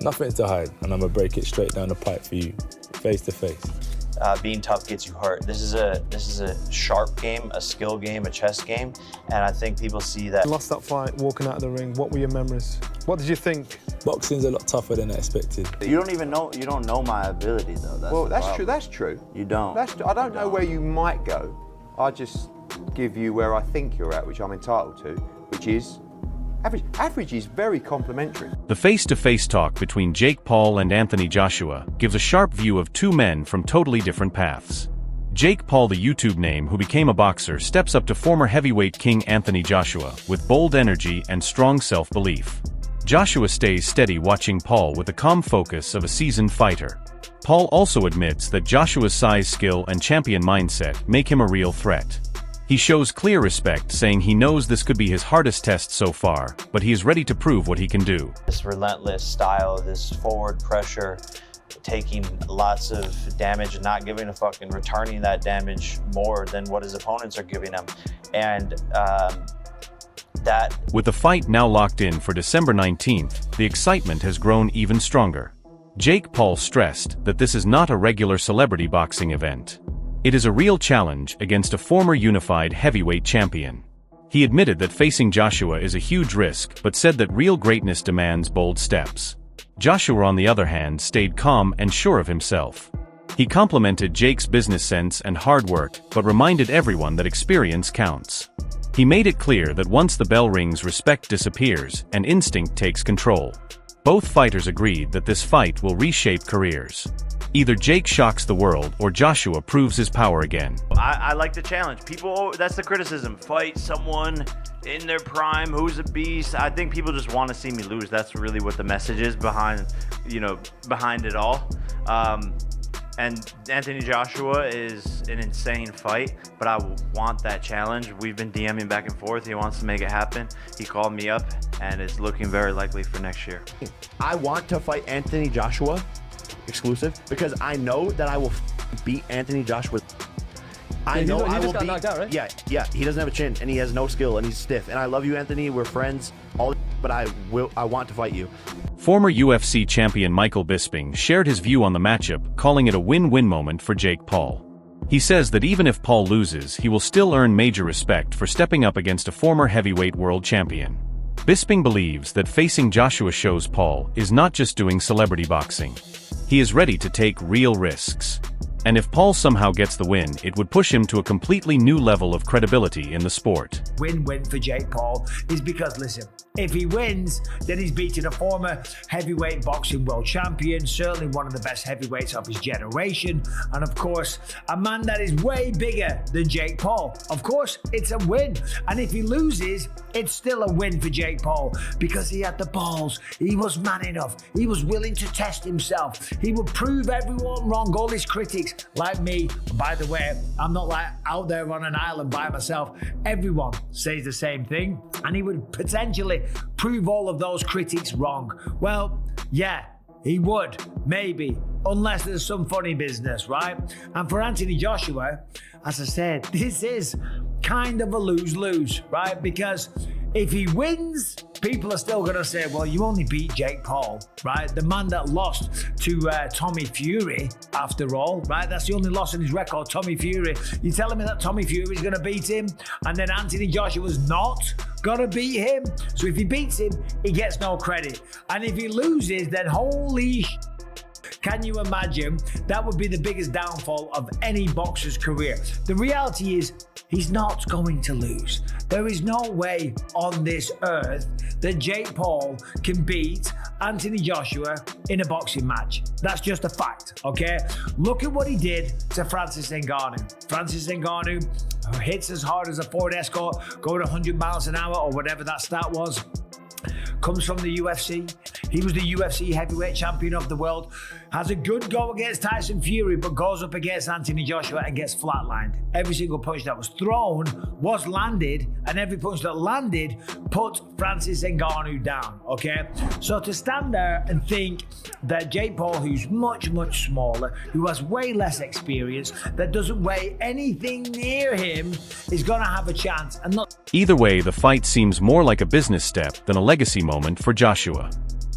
Nothing to hide, and I'm gonna break it straight down the pipe for you, face to face. Being tough gets you hurt. This is a sharp game, a skill game, a chess game, and I think people see that. You lost that fight, walking out of the ring. What were your memories? What did you think? Boxing's a lot tougher than I expected. You don't even know. You don't know my ability though. That's true. That's true. You don't. I don't know where you might go. I just give you where I think you're at, which I'm entitled to, which is average. Average is very complimentary. The face-to-face talk between Jake Paul and Anthony Joshua gives a sharp view of two men from totally different paths. Jake Paul, the YouTube name who became a boxer, steps up to former heavyweight king Anthony Joshua with bold energy and strong self-belief. Joshua stays steady, watching Paul with the calm focus of a seasoned fighter. Paul also admits that Joshua's size, skill, and champion mindset make him a real threat. He shows clear respect, saying he knows this could be his hardest test so far, but he is ready to prove what he can do. This relentless style, this forward pressure, taking lots of damage and not giving a fuck and returning that damage more than what his opponents are giving him. And with the fight now locked in for December 19th, the excitement has grown even stronger. Jake Paul stressed that this is not a regular celebrity boxing event. It is a real challenge against a former unified heavyweight champion. He admitted that facing Joshua is a huge risk, but said that real greatness demands bold steps. Joshua, on the other hand, stayed calm and sure of himself. He complimented Jake's business sense and hard work, but reminded everyone that experience counts. He made it clear that once the bell rings, respect disappears and instinct takes control. Both fighters agreed that this fight will reshape careers. Either Jake shocks the world or Joshua proves his power again. I like the challenge. People, that's the criticism. Fight someone in their prime who's a beast. I think people just want to see me lose. That's really what the message is behind it all. And Anthony Joshua is an insane fight, but I want that challenge. We've been DMing back and forth. He wants to make it happen. He called me up, and it's looking very likely for next year. I want to fight Anthony Joshua exclusive because I know that I will beat Anthony Joshua. I know I will beat. Knocked out, right? Yeah. He doesn't have a chin, and he has no skill, and he's stiff. And I love you, Anthony. We're friends. But I want to fight you. Former UFC champion Michael Bisping shared his view on the matchup, calling it a win-win moment for Jake Paul. He says that even if Paul loses, he will still earn major respect for stepping up against a former heavyweight world champion. Bisping believes that facing Joshua shows Paul is not just doing celebrity boxing. He is ready to take real risks. And if Paul somehow gets the win, it would push him to a completely new level of credibility in the sport. Win-win for Jake Paul is because, listen, if he wins, then he's beaten a former heavyweight boxing world champion, certainly one of the best heavyweights of his generation, and of course, a man that is way bigger than Jake Paul. Of course, it's a win. And if he loses, it's still a win for Jake Paul because he had the balls, he was man enough, he was willing to test himself, he would prove everyone wrong, all his critics, like me. By the way, I'm not like out there on an island by myself. Everyone says the same thing, and he would potentially prove all of those critics wrong. Well, yeah, he would, maybe, unless there's some funny business, right? And for Anthony Joshua, as I said, this is kind of a lose-lose, right? Because if he wins, people are still going to say, well, you only beat Jake Paul, right? The man that lost to Tommy Fury, after all, right? That's the only loss in his record, Tommy Fury. You're telling me that Tommy Fury is going to beat him, and then Anthony Joshua's not going to beat him? So if he beats him, he gets no credit. And if he loses, then holy can you imagine? That would be the biggest downfall of any boxer's career. The reality is, he's not going to lose. There is no way on this earth that Jake Paul can beat Anthony Joshua in a boxing match. That's just a fact, okay? Look at what he did to Francis Ngannou. Francis Ngannou hits as hard as a Ford Escort, going 100 miles an hour or whatever that stat was. Comes from the UFC. He was the UFC heavyweight champion of the world. Has a good go against Tyson Fury, but goes up against Anthony Joshua and gets flatlined. Every single punch that was thrown was landed, and every punch that landed put Francis Ngannou down, okay? So to stand there and think that Jake Paul, who's much, much smaller, who has way less experience, that doesn't weigh anything near him, is going to have a chance. And not. Either way, the fight seems more like a business step than a legacy moment for Joshua.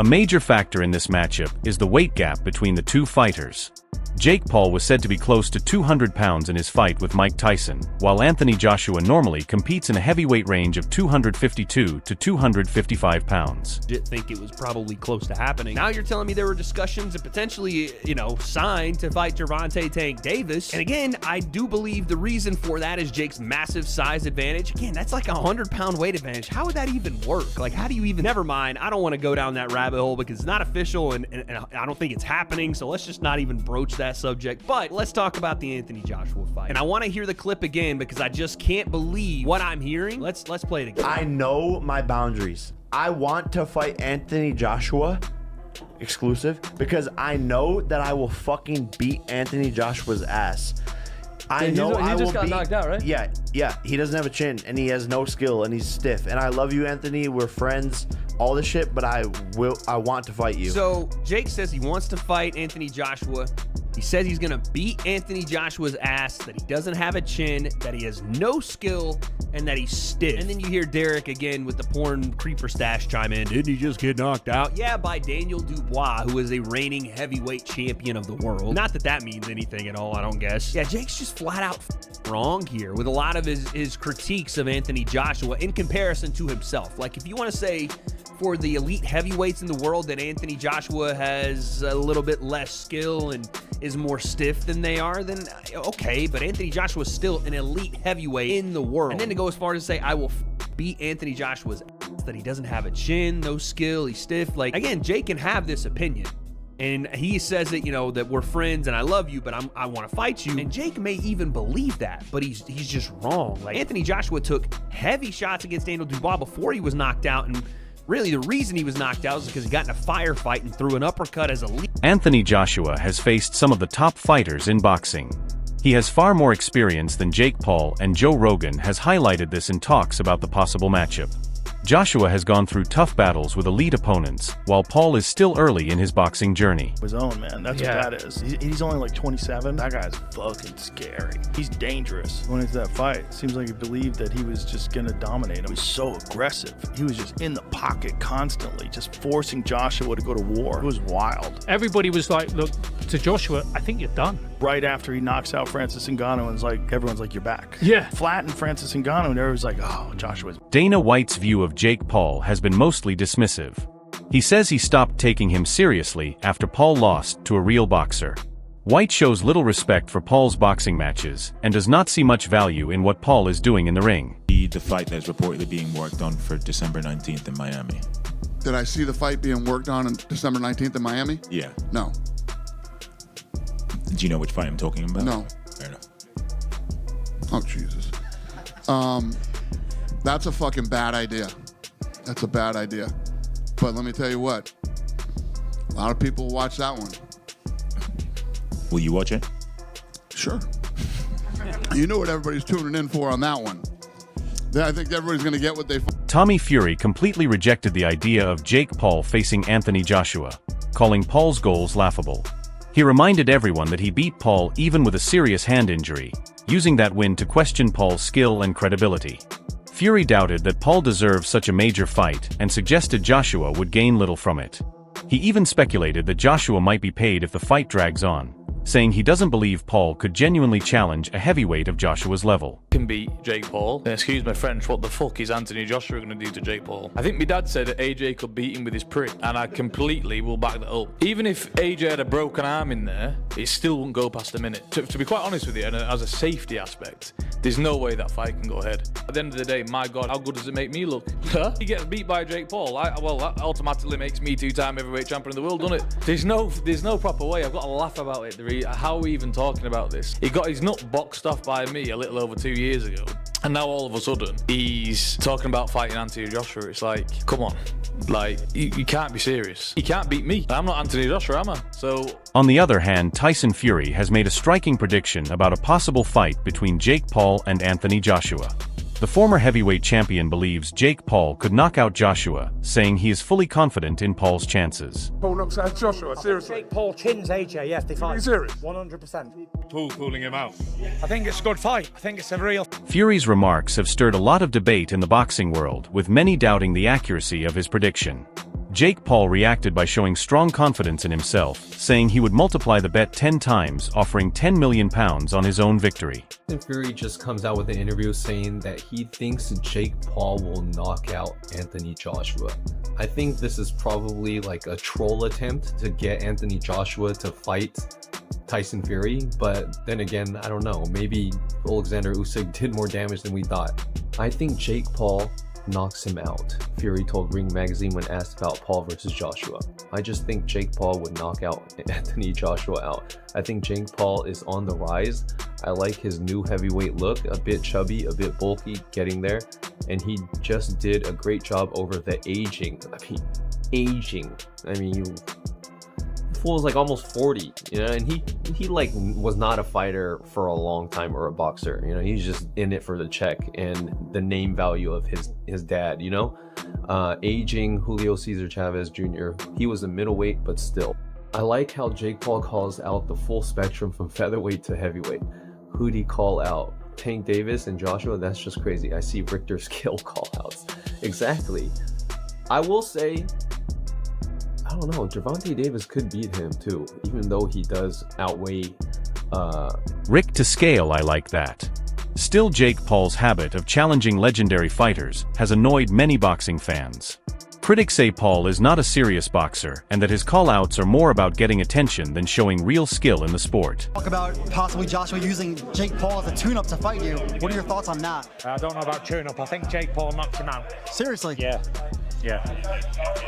A major factor in this matchup is the weight gap between the two fighters. Jake Paul was said to be close to 200 pounds in his fight with Mike Tyson, while Anthony Joshua normally competes in a heavyweight range of 252 to 255 pounds. Didn't think it was probably close to happening. Now you're telling me there were discussions and potentially, signed to fight Gervonta Tank Davis. And again, I do believe the reason for that is Jake's massive size advantage. Again, that's like a 100-pound weight advantage. How would that even work? Like, how do you even... Never mind, I don't want to go down that rabbit hole because it's not official and I don't think it's happening, so let's just not even broach that subject. But let's talk about the Anthony Joshua fight. And I want to hear the clip again because I just can't believe what I'm hearing. Let's play it again. I know my boundaries. I want to fight Anthony Joshua exclusive because I know that I will fucking beat Anthony Joshua's ass. I know I will just got knocked out, right? Yeah. He doesn't have a chin and he has no skill and he's stiff. And I love you, Anthony. We're friends. All this shit, but I want to fight you. So Jake says he wants to fight Anthony Joshua. He says he's gonna beat Anthony Joshua's ass, that he doesn't have a chin, that he has no skill, and that he's stiff. And then you hear Derek again with the porn creeper stash chime in. Didn't he just get knocked out? Yeah, by Daniel Dubois, who is a reigning heavyweight champion of the world. Not that that means anything at all, I don't guess. Yeah, Jake's just flat out wrong here with a lot of his critiques of Anthony Joshua in comparison to himself. Like, if you want to say for the elite heavyweights in the world that Anthony Joshua has a little bit less skill and is more stiff than they are, then okay, but Anthony Joshua is still an elite heavyweight in the world. And then to go as far as to say, I will beat Anthony Joshua's ass, that he doesn't have a chin, no skill, he's stiff. Like, again, Jake can have this opinion. And he says that, that we're friends and I love you, but I want to fight you. And Jake may even believe that, but he's just wrong. Like, Anthony Joshua took heavy shots against Daniel Dubois before he was knocked out, and really, the reason he was knocked out is because he got in a firefight and threw an uppercut as a lead. Anthony Joshua has faced some of the top fighters in boxing. He has far more experience than Jake Paul, and Joe Rogan has highlighted this in talks about the possible matchup. Joshua has gone through tough battles with elite opponents, while Paul is still early in his boxing journey. His own, man. That's what that is. He's only like 27. That guy's fucking scary. He's dangerous. Going into that fight, it seems like he believed that he was just going to dominate him. He was so aggressive. He was just in the pocket constantly, just forcing Joshua to go to war. It was wild. Everybody was like, look, to Joshua, I think you're done. Right after he knocks out Francis Ngannou, and it's like, everyone's like, you're back. Yeah. Flattened Francis Ngannou, and everyone's like, oh, Joshua's. Dana White's view of Jake Paul has been mostly dismissive. He says he stopped taking him seriously after Paul lost to a real boxer. White shows little respect for Paul's boxing matches and does not see much value in what Paul is doing in the ring. The fight that's reportedly being worked on for December 19th in Miami. Did I see the fight being worked on December 19th in Miami? Yeah. No. Do you know which fight I'm talking about? No. Fair enough. Oh, Jesus. That's a fucking bad idea. That's a bad idea. But let me tell you what. A lot of people will watch that one. Will you watch it? Sure. You know what everybody's tuning in for on that one. I think everybody's going to get what they... Tommy Fury completely rejected the idea of Jake Paul facing Anthony Joshua, calling Paul's goals laughable. He reminded everyone that he beat Paul even with a serious hand injury, using that win to question Paul's skill and credibility. Fury doubted that Paul deserved such a major fight and suggested Joshua would gain little from it. He even speculated that Joshua might be paid if the fight drags on, saying he doesn't believe Paul could genuinely challenge a heavyweight of Joshua's level. Can beat Jake Paul. Excuse my French, what the fuck is Anthony Joshua going to do to Jake Paul? I think my dad said that AJ could beat him with his prick, and I completely will back that up. Even if AJ had a broken arm in there, it still wouldn't go past a minute. To be quite honest with you, and as a safety aspect, there's no way that fight can go ahead. At the end of the day, my God, how good does it make me look? Huh? He gets beat by Jake Paul. Well, that automatically makes me two-time heavyweight champion of the world, doesn't it? There's no proper way. I've got to laugh about it. How are we even talking about this? He got his nut boxed off by me a little over 2 years ago. And now all of a sudden, he's talking about fighting Anthony Joshua. It's like, come on. Like, you can't be serious. He can't beat me. I'm not Anthony Joshua, am I? So... On the other hand, Tyson Fury has made a striking prediction about a possible fight between Jake Paul and Anthony Joshua. The former heavyweight champion believes Jake Paul could knock out Joshua, saying he is fully confident in Paul's chances. Paul knocks out Joshua, seriously? Jake Paul chins AJ, yes, they fight. Are you serious? 100%. Paul calling him out. I think it's a good fight. I think it's a real... Fury's remarks have stirred a lot of debate in the boxing world, with many doubting the accuracy of his prediction. Jake Paul reacted by showing strong confidence in himself, saying he would multiply the bet 10 times, offering £10 million on his own victory. Tyson Fury just comes out with an interview saying that he thinks Jake Paul will knock out Anthony Joshua. I think this is probably like a troll attempt to get Anthony Joshua to fight Tyson Fury, but then again, I don't know. Maybe Alexander Usyk did more damage than we thought. I think Jake Paul knocks him out, Fury told Ring Magazine when asked about Paul versus Joshua. I just think Jake Paul would knock out Anthony Joshua out. I think Jake Paul is on the rise. I like his new heavyweight look, a bit chubby, a bit bulky, getting there, and he just did a great job over the aging. You fool is like almost 40, and he like was not a fighter for a long time or a boxer. He's just in it for the check and the name value of his dad. Aging Julio Cesar Chavez Jr. He was a middleweight, but still. I like how Jake Paul calls out the full spectrum from featherweight to heavyweight. Who'd he call out? Tank Davis and Joshua? That's just crazy. I see Richter Scale call outs. Exactly. I will say, I don't know, Gervonta Davis could beat him too, even though he does outweigh Rick to scale, I like that. Still, Jake Paul's habit of challenging legendary fighters has annoyed many boxing fans. Critics say Paul is not a serious boxer, and that his call-outs are more about getting attention than showing real skill in the sport. Talk about possibly Joshua using Jake Paul as a tune-up to fight you. What are your thoughts on that? I don't know about tune-up. I think Jake Paul knocked him out. Seriously? Yeah.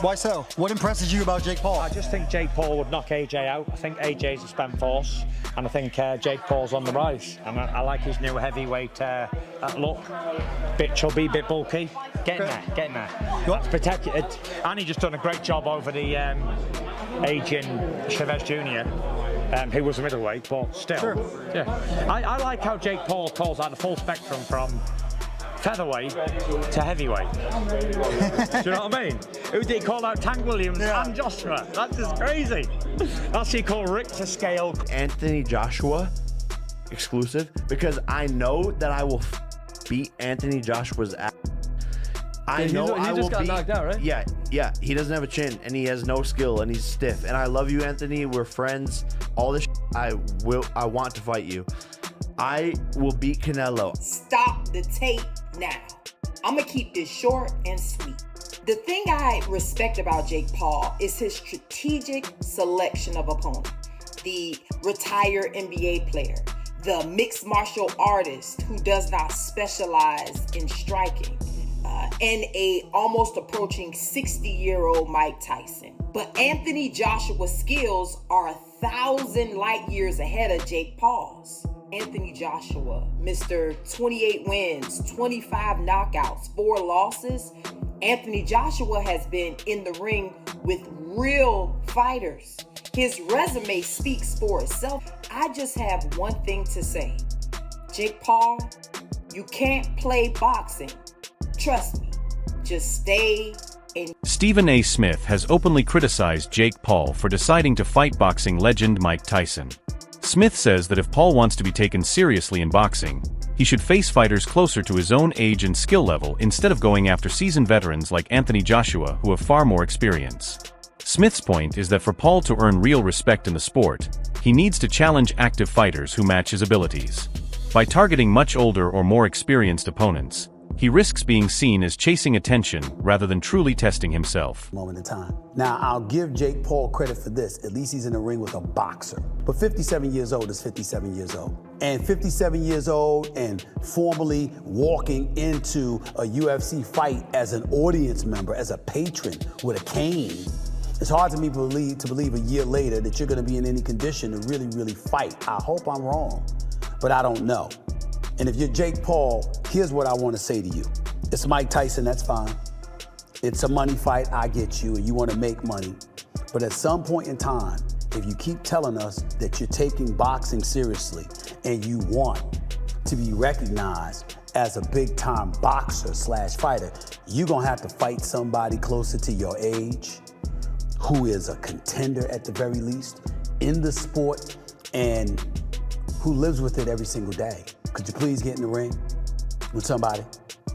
Why so? What impresses you about Jake Paul? I just think Jake Paul would knock AJ out. I think AJ's a spent force, and I think Jake Paul's on the rise. And I like his new heavyweight look. Bit chubby, bit bulky. Getting there. That's protected. And he just done a great job over the aging Chavez Jr., who was a middleweight, but still. Sure. Yeah. I like how Jake Paul calls out the full spectrum from featherweight to heavyweight. Do you know what I mean? Who did he call out? Tank Williams and Joshua. That's just crazy. That's what he called Richter Scale. Anthony Joshua exclusive, because I know that I will beat Anthony Joshua's ass. I know I will got knocked out, right? Yeah. He doesn't have a chin, and he has no skill, and he's stiff. And I love you, Anthony. We're friends. All this I want to fight you. I will beat Canelo. Stop the tape now. I'm gonna keep this short and sweet. The thing I respect about Jake Paul is his strategic selection of opponent. The retired NBA player, the mixed martial artist who does not specialize in striking, and a almost approaching 60-year-old Mike Tyson. But Anthony Joshua's skills are 1,000 light years ahead of Jake Paul's. Anthony Joshua, Mr. 28 wins, 25 knockouts, 4 losses. Anthony Joshua has been in the ring with real fighters. His resume speaks for itself. I just have one thing to say. Jake Paul, you can't play boxing. Trust me, just stay in. Stephen A. Smith has openly criticized Jake Paul for deciding to fight boxing legend Mike Tyson. Smith says that if Paul wants to be taken seriously in boxing, he should face fighters closer to his own age and skill level instead of going after seasoned veterans like Anthony Joshua who have far more experience. Smith's point is that for Paul to earn real respect in the sport, he needs to challenge active fighters who match his abilities. By targeting much older or more experienced opponents, he risks being seen as chasing attention rather than truly testing himself. Moment in time. Now, I'll give Jake Paul credit for this. At least he's in the ring with a boxer. But 57 years old is 57 years old. And 57 years old and formally walking into a UFC fight as an audience member, as a patron with a cane, it's hard to me believe a year later that you're going to be in any condition to really fight. I hope I'm wrong, but I don't know. And if you're Jake Paul, here's what I want to say to you. It's Mike Tyson, that's fine. It's a money fight, I get you, and you want to make money. But at some point in time, if you keep telling us that you're taking boxing seriously and you want to be recognized as a big-time boxer / fighter, you're going to have to fight somebody closer to your age, who is a contender at the very least in the sport and who lives with it every single day. Could you please get in the ring with somebody?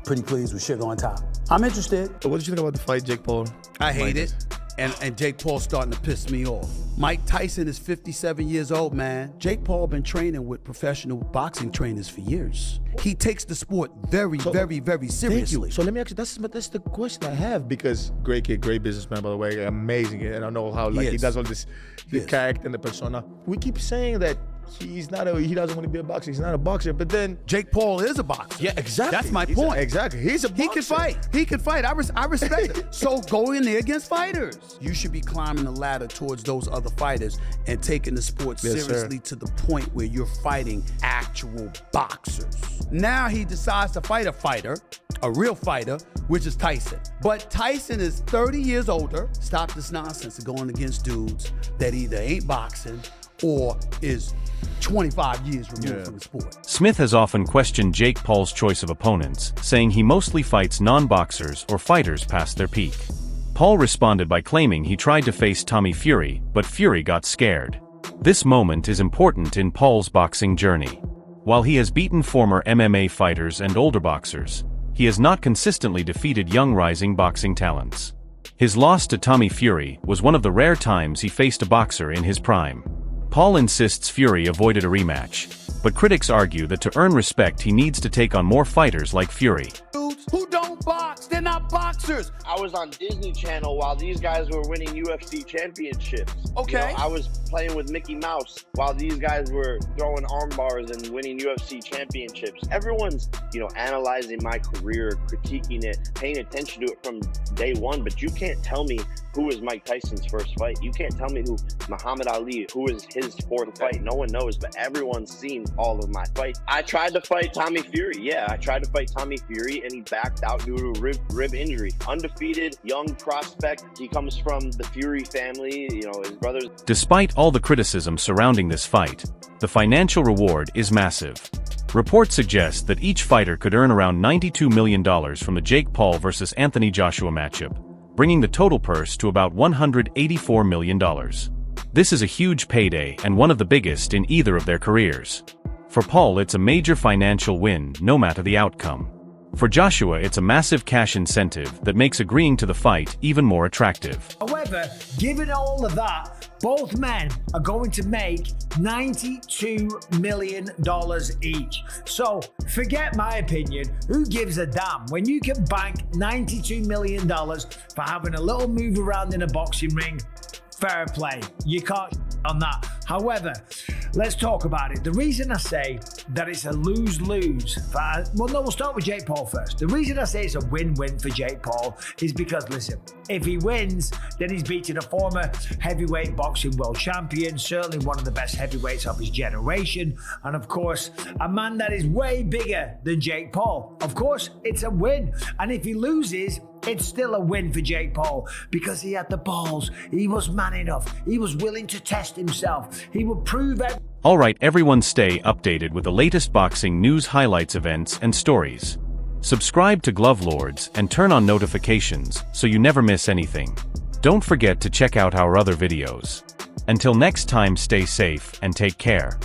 Pretty please with sugar on top. I'm interested. What did you think about the fight, Jake Paul? I hate it. And Jake Paul's starting to piss me off. Mike Tyson is 57 years old, man. Jake Paul been training with professional boxing trainers for years. He takes the sport very seriously. Thank you. So let me ask you, that's the question I have, because great kid, great businessman, by the way, amazing. And I know how he does all this, the character and the persona. We keep saying that he doesn't want to be a boxer. He's not a boxer, but then Jake Paul is a boxer. Yeah, exactly. That's my point. Exactly. He's a boxer. He can fight. I respect it. So go in there against fighters. You should be climbing the ladder towards those other fighters and taking the sport seriously to the point where you're fighting actual boxers. Now he decides to fight a fighter, a real fighter, which is Tyson. But Tyson is 30 years older. Stop this nonsense of going against dudes that either ain't boxing or is 25 years removed from the sport. Smith has often questioned Jake Paul's choice of opponents, saying he mostly fights non-boxers or fighters past their peak. Paul responded by claiming he tried to face Tommy Fury, but Fury got scared. This moment is important in Paul's boxing journey. While he has beaten former MMA fighters and older boxers, he has not consistently defeated young rising boxing talents. His loss to Tommy Fury was one of the rare times he faced a boxer in his prime. Paul insists Fury avoided a rematch, but critics argue that to earn respect he needs to take on more fighters like Fury. Dudes who don't box, they're not boxers. I was on Disney Channel while these guys were winning UFC championships. Okay. You know, I was playing with Mickey Mouse while these guys were throwing arm bars and winning UFC championships. Everyone's, analyzing my career, critiquing it, paying attention to it from day one, but you can't tell me who was Mike Tyson's first fight. You can't tell me who Muhammad Ali, who was his fourth fight. No one knows, but everyone's seen all of my fights. I tried to fight Tommy Fury. Yeah, I tried to fight Tommy Fury, and he backed out due to a rib injury. Undefeated, young prospect. He comes from the Fury family, his brothers. Despite all the criticism surrounding this fight, the financial reward is massive. Reports suggest that each fighter could earn around $92 million from the Jake Paul vs. Anthony Joshua matchup, bringing the total purse to about $184 million. This is a huge payday and one of the biggest in either of their careers. For Paul, it's a major financial win, no matter the outcome. For Joshua, it's a massive cash incentive that makes agreeing to the fight even more attractive. However, given all of that, both men are going to make $92 million each. So forget my opinion. Who gives a damn when you can bank $92 million for having a little move around in a boxing ring? Fair play. You can't on that. However, let's talk about it. The reason I say that it's a lose-lose, we'll start with Jake Paul first. The reason I say it's a win-win for Jake Paul is because, listen, if he wins, then he's beating a former heavyweight boxing world champion, certainly one of the best heavyweights of his generation, and of course, a man that is way bigger than Jake Paul. Of course, it's a win. And if he loses, it's still a win for Jake Paul because he had the balls. He was man enough. He was willing to test himself. He would prove it. Alright, everyone, stay updated with the latest boxing news, highlights, events, and stories. Subscribe to Glove Lords and turn on notifications so you never miss anything. Don't forget to check out our other videos. Until next time, stay safe and take care.